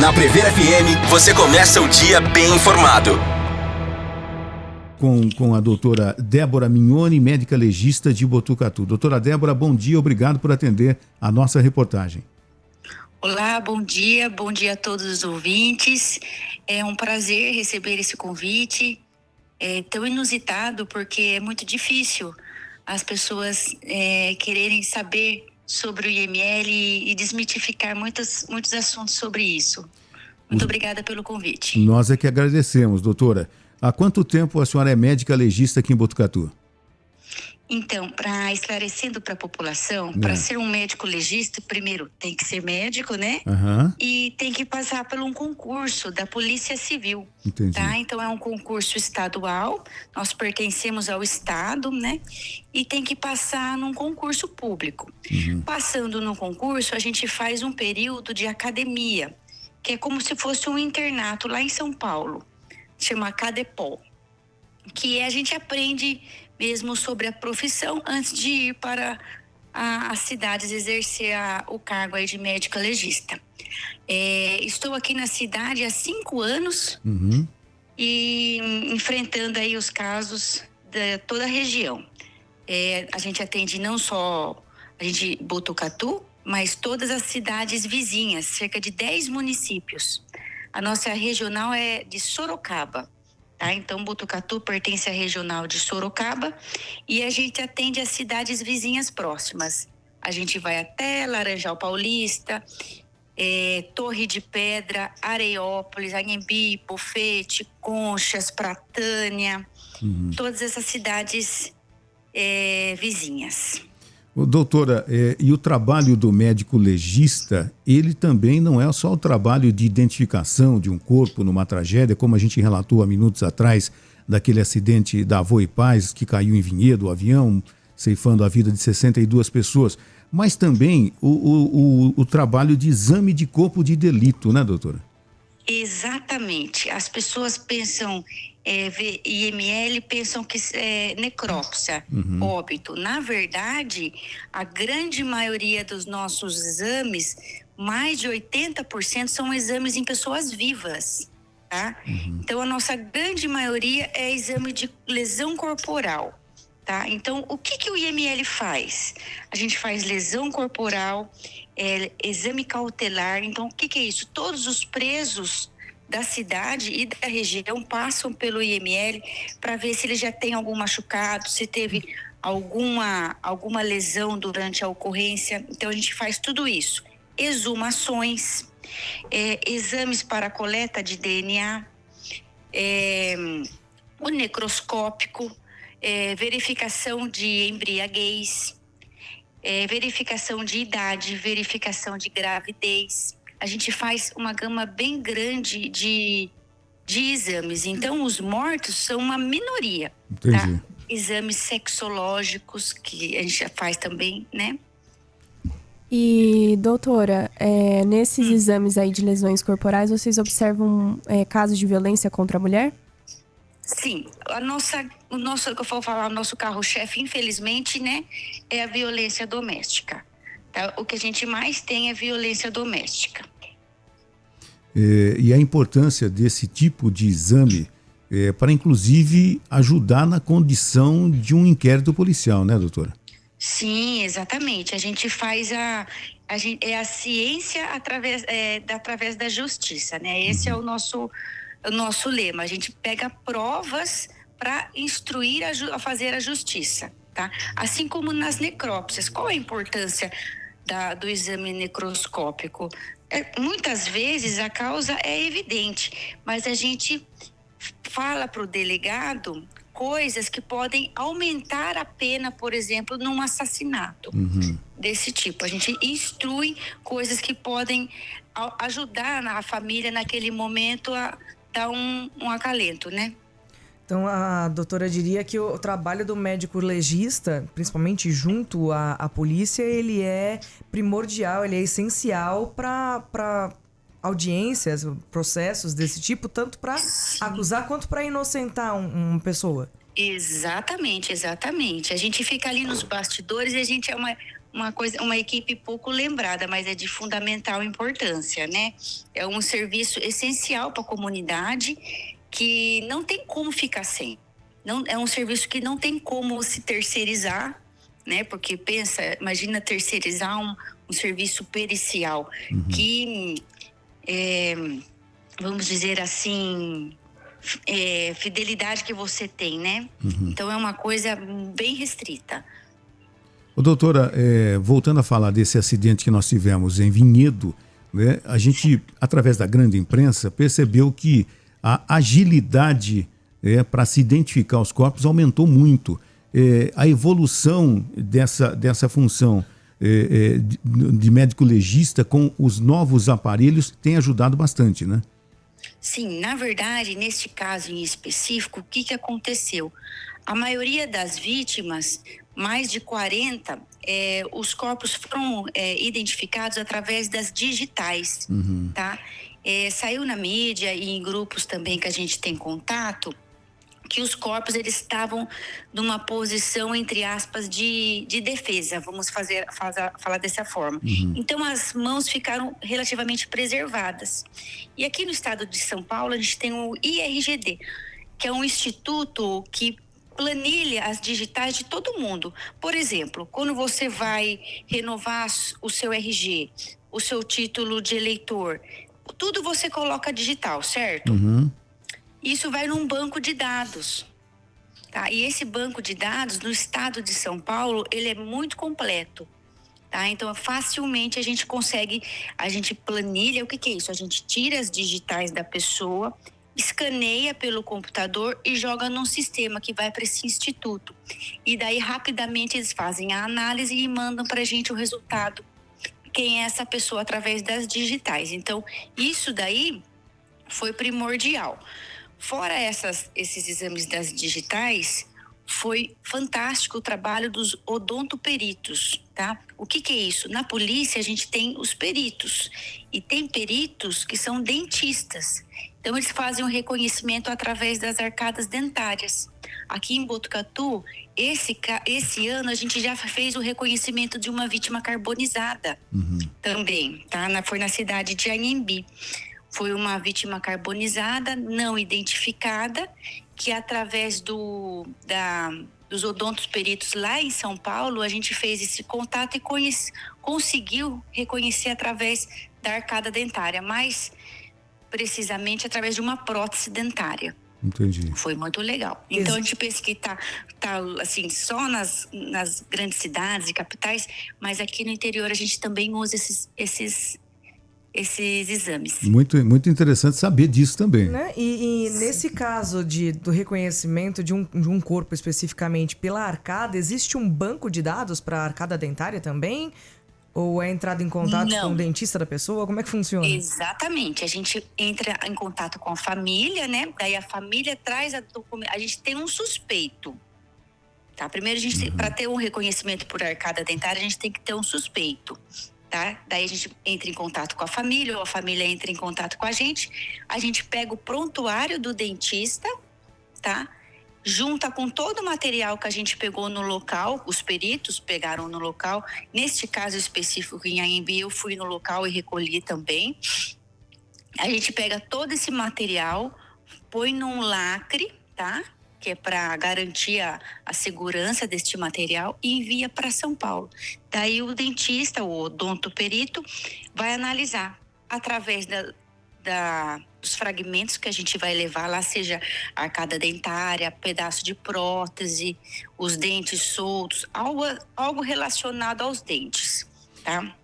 Na Prever FM, você começa o dia bem informado. Com a doutora Débora Mignoni, médica legista de Botucatu. Doutora Débora, bom dia, obrigado por atender a nossa reportagem. Olá, bom dia a todos os ouvintes. É um prazer receber esse convite. É tão inusitado porque é muito difícil as pessoas quererem saber sobre o IML e desmitificar muitos assuntos sobre isso. Muito obrigada pelo convite. Nós é que agradecemos, doutora. Há quanto tempo a senhora é médica legista aqui em Botucatu? Então, para esclarecendo para a população, para ser um médico legista, primeiro tem que ser médico, né? E tem que passar por um concurso da Polícia Civil. Entendi. Tá? Então é um concurso estadual, nós pertencemos ao estado, né? E tem que passar num concurso público. Passando no concurso, a gente faz um período de academia, que é como se fosse um internato lá em São Paulo, chama Cadepol, que a gente aprende mesmo sobre a profissão antes de ir para as cidades exercer o cargo aí de médica legista. Estou aqui na cidade há 5 anos e enfrentando aí os casos de toda a região. A gente atende não só Botucatu, mas todas as cidades vizinhas, cerca de 10 municípios. A nossa regional é de Sorocaba. Tá? Então, Botucatu pertence à regional de Sorocaba e a gente atende as cidades vizinhas próximas. A gente vai até Laranjal Paulista, Torre de Pedra, Areiópolis, Anhembi, Bofete, Conchas, Pratânia, todas essas cidades vizinhas. Doutora, e o trabalho do médico legista, ele também não é só o trabalho de identificação de um corpo numa tragédia, como a gente relatou há minutos atrás, daquele acidente da Avô e Paz, que caiu em Vinhedo, o avião, ceifando a vida de 62 pessoas, mas também o trabalho de exame de corpo de delito, né, doutora? Exatamente. As pessoas pensam IML, pensam que é necrópsia, óbito. Na verdade, a grande maioria dos nossos exames, mais de 80%, são exames em pessoas vivas, tá? Então, a nossa grande maioria é exame de lesão corporal, tá? Então, o que o IML faz? A gente faz lesão corporal, exame cautelar. Então, o que é isso? Todos os presos da cidade e da região passam pelo IML para ver se ele já tem algum machucado, se teve alguma lesão durante a ocorrência. Então, a gente faz tudo isso. Exumações, exames para coleta de DNA, o necroscópico, verificação de embriaguez, verificação de idade, verificação de gravidez. A gente faz uma gama bem grande de exames. Então, os mortos são uma minoria. Entendi. Tá? Exames sexológicos, que a gente já faz também, né? E, doutora, nesses exames aí de lesões corporais, vocês observam casos de violência contra a mulher? Sim. O nosso carro-chefe, infelizmente, né, é a violência doméstica. Tá? O que a gente mais tem é violência doméstica. E a importância desse tipo de exame para, inclusive, ajudar na condição de um inquérito policial, né, doutora? Sim, exatamente. A gente faz a ciência através da justiça, né? Esse é o nosso lema. A gente pega provas para instruir a fazer a justiça, tá? Assim como nas necrópsias. Qual a importância do exame necroscópico? Muitas vezes a causa é evidente, mas a gente fala para o delegado coisas que podem aumentar a pena, por exemplo, num assassinato desse tipo. A gente instrui coisas que podem ajudar a família naquele momento a dar um acalento, né? Então, a doutora diria que o trabalho do médico legista, principalmente junto à polícia, ele é primordial, ele é essencial para audiências, processos desse tipo, tanto para acusar quanto para inocentar uma pessoa. Exatamente. A gente fica ali nos bastidores e a gente é uma equipe pouco lembrada, mas é de fundamental importância, né? É um serviço essencial para a comunidade que não tem como ficar sem. Não, é um serviço que não tem como se terceirizar, né? Porque imagina terceirizar um serviço pericial que, vamos dizer assim, fidelidade que você tem, né? Então é uma coisa bem restrita. Doutora, voltando a falar desse acidente que nós tivemos em Vinhedo, né, a gente, através da grande imprensa, percebeu que a agilidade para se identificar os corpos aumentou muito. A evolução dessa função de médico legista com os novos aparelhos tem ajudado bastante, né? Sim, na verdade, neste caso em específico, o que aconteceu? A maioria das vítimas, mais de 40, os corpos foram identificados através das digitais, tá? Saiu na mídia e em grupos também que a gente tem contato, que os corpos eles estavam numa posição, entre aspas, de defesa, vamos falar dessa forma. Então, as mãos ficaram relativamente preservadas. E aqui no estado de São Paulo, a gente tem o IRGD, que é um instituto que planilha as digitais de todo mundo. Por exemplo, quando você vai renovar o seu RG, o seu título de eleitor, tudo você coloca digital, certo? Isso vai num banco de dados, tá? E esse banco de dados, no estado de São Paulo, ele é muito completo, tá? Então, facilmente a gente planilha, o que é isso? A gente tira as digitais da pessoa, escaneia pelo computador e joga num sistema que vai para esse instituto. E daí, rapidamente, eles fazem a análise e mandam para a gente o resultado. Quem é essa pessoa através das digitais. Então, isso daí foi primordial. Fora esses exames das digitais, foi fantástico o trabalho dos odontoperitos, tá? O que é isso? Na polícia, a gente tem os peritos. E tem peritos que são dentistas. Então, eles fazem o reconhecimento através das arcadas dentárias. Aqui em Botucatu, esse ano, a gente já fez o reconhecimento de uma vítima carbonizada também, tá? Foi na cidade de Anhembi. Foi uma vítima carbonizada, não identificada, que através dos odontos peritos lá em São Paulo, a gente fez esse contato e conseguiu reconhecer através da arcada dentária, mais precisamente através de uma prótese dentária. Entendi. Foi muito legal. Então, a gente pensa que tá assim, só nas grandes cidades e capitais, mas aqui no interior a gente também usa esses exames. Muito, muito interessante saber disso também. Né? E nesse caso do reconhecimento de um corpo especificamente pela arcada, existe um banco de dados para a arcada dentária também? Ou é entrado em contato com o dentista da pessoa? Como é que funciona? Exatamente. A gente entra em contato com a família, né? Daí a família traz a gente tem um suspeito. Tá? Primeiro, para ter um reconhecimento por arcada dentária, a gente tem que ter um suspeito. Tá? Daí a gente entra em contato com a família, ou a família entra em contato com a gente pega o prontuário do dentista, tá? Junta com todo o material que a gente pegou no local, os peritos pegaram no local. Neste caso específico em Anhembi, eu fui no local e recolhi também. A gente pega todo esse material, põe num lacre, tá? Que é para garantir a segurança deste material, e envia para São Paulo. Daí o dentista, o odontoperito, vai analisar através dos fragmentos que a gente vai levar lá, seja arcada dentária, pedaço de prótese, os dentes soltos, algo relacionado aos dentes, tá?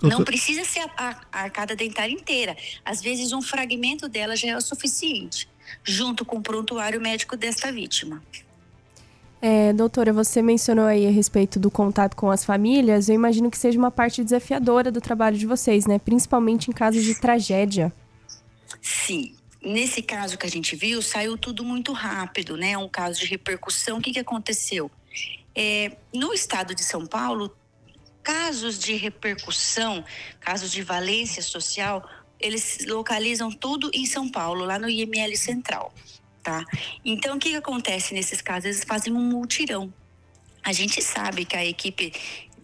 Não precisa ser a arcada dentária inteira. Às vezes um fragmento dela já é o suficiente, junto com o prontuário médico desta vítima. Doutora, você mencionou aí a respeito do contato com as famílias. Eu imagino que seja uma parte desafiadora do trabalho de vocês, né? Principalmente em casos de tragédia. Sim. Nesse caso que a gente viu, saiu tudo muito rápido, né? Um caso de repercussão. O que aconteceu? No estado de São Paulo, casos de repercussão, casos de valência social, eles localizam tudo em São Paulo, lá no IML Central, tá? Então, o que acontece nesses casos? Eles fazem um multirão. A gente sabe que a equipe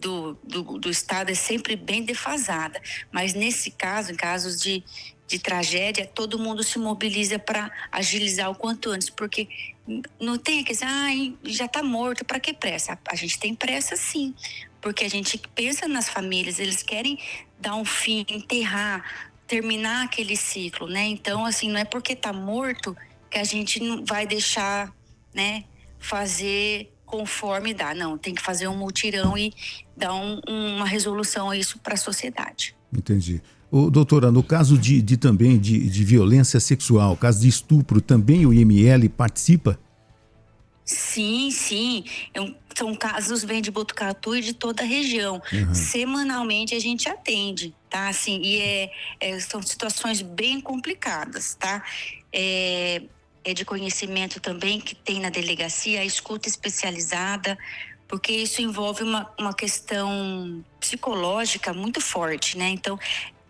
do Estado é sempre bem defasada. Mas nesse caso, em casos de tragédia, todo mundo se mobiliza para agilizar o quanto antes, porque não tem aquele, já está morto, para que pressa? A gente tem pressa sim, porque a gente pensa nas famílias, eles querem dar um fim, enterrar, terminar aquele ciclo, né? Então, assim, não é porque está morto que a gente não vai deixar, né, fazer conforme dá. Não, tem que fazer um mutirão e dar uma resolução a isso para a sociedade. Entendi. Doutora, no caso também de violência sexual, caso de estupro, também o IML participa? Sim. São casos, vêm de Botucatu e de toda a região. Uhum. Semanalmente a gente atende, tá? Assim, e são situações bem complicadas, tá? É de conhecimento também que tem na delegacia a escuta especializada, porque isso envolve uma questão psicológica muito forte, né? Então,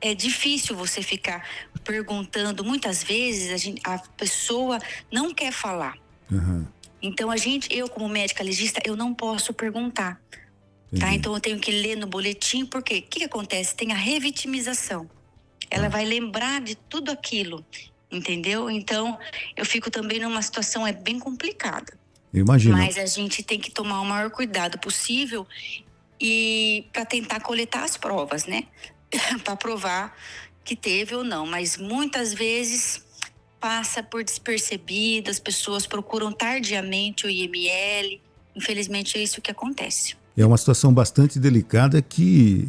é difícil você ficar perguntando. Muitas vezes a pessoa não quer falar. Uhum. Então, eu como médica legista, eu não posso perguntar. Tá? Então, eu tenho que ler no boletim, porque o que acontece? Tem a revitimização. Ela vai lembrar de tudo aquilo, entendeu? Então, eu fico também numa situação bem complicada. Imagina. Mas a gente tem que tomar o maior cuidado possível e para tentar coletar as provas, né? Para provar que teve ou não. Mas muitas vezes passa por despercebido, as pessoas procuram tardiamente o IML. Infelizmente é isso que acontece. É uma situação bastante delicada que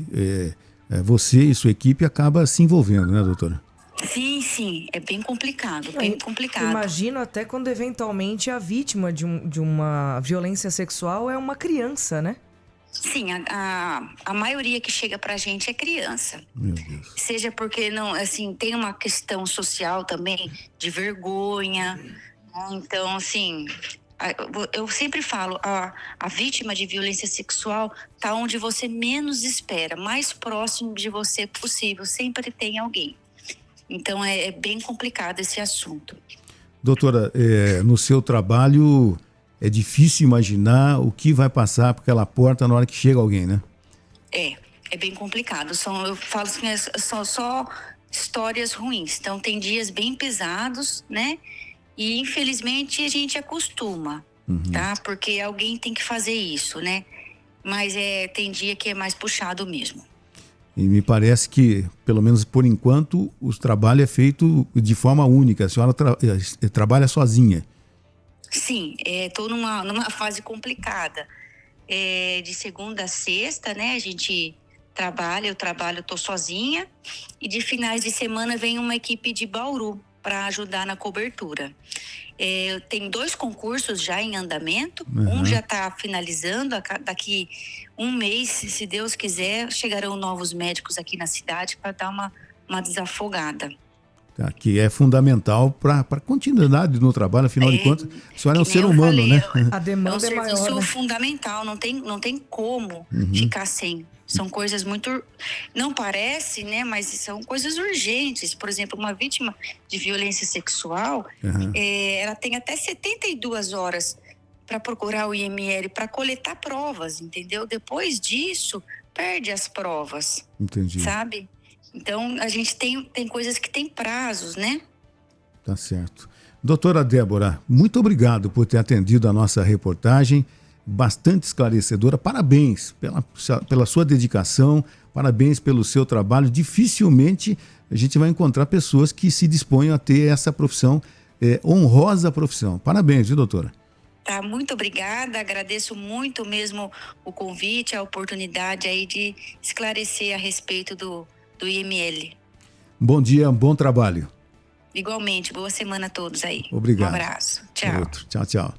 você e sua equipe acaba se envolvendo, né, doutora? Sim, é bem complicado, bem complicado. Imagino até quando eventualmente a vítima de uma violência sexual é uma criança, né? Sim, a maioria que chega pra gente é criança. Meu Deus. Seja porque não, assim, tem uma questão social também de vergonha. Então, assim, eu sempre falo, a vítima de violência sexual tá onde você menos espera, mais próximo de você possível, sempre tem alguém. Então, é bem complicado esse assunto. Doutora, no seu trabalho é difícil imaginar o que vai passar por aquela porta na hora que chega alguém, né? É bem complicado. Eu falo assim, são só histórias ruins. Então, tem dias bem pesados, né? E, infelizmente, a gente acostuma, tá? Porque alguém tem que fazer isso, né? Mas tem dia que é mais puxado mesmo. E me parece que, pelo menos por enquanto, o trabalho é feito de forma única. A senhora trabalha sozinha. Sim, estou numa fase complicada. De segunda a sexta, né? A gente trabalha, estou sozinha. E de finais de semana vem uma equipe de Bauru para ajudar na cobertura. Tem 2 concursos já em andamento. Um já está finalizando. Daqui um mês, se Deus quiser, chegarão novos médicos aqui na cidade para dar uma desafogada. Tá, que é fundamental para a continuidade no trabalho, afinal de contas, a senhora é um ser humano, né? A demanda é maior, né? É um serviço fundamental, não tem como ficar sem. São coisas muito... Não parece, né? Mas são coisas urgentes. Por exemplo, uma vítima de violência sexual, ela tem até 72 horas para procurar o IML, para coletar provas, entendeu? Depois disso, perde as provas. Entendi. Sabe? Então, a gente tem coisas que tem prazos, né? Tá certo. Doutora Débora, muito obrigado por ter atendido a nossa reportagem, bastante esclarecedora. Parabéns pela sua dedicação, parabéns pelo seu trabalho. Dificilmente a gente vai encontrar pessoas que se disponham a ter essa profissão, honrosa profissão. Parabéns, viu, doutora? Tá, muito obrigada, agradeço muito mesmo o convite, a oportunidade aí de esclarecer a respeito do IML. Bom dia, bom trabalho. Igualmente, boa semana a todos aí. Obrigado. Um abraço. Tchau. Tchau.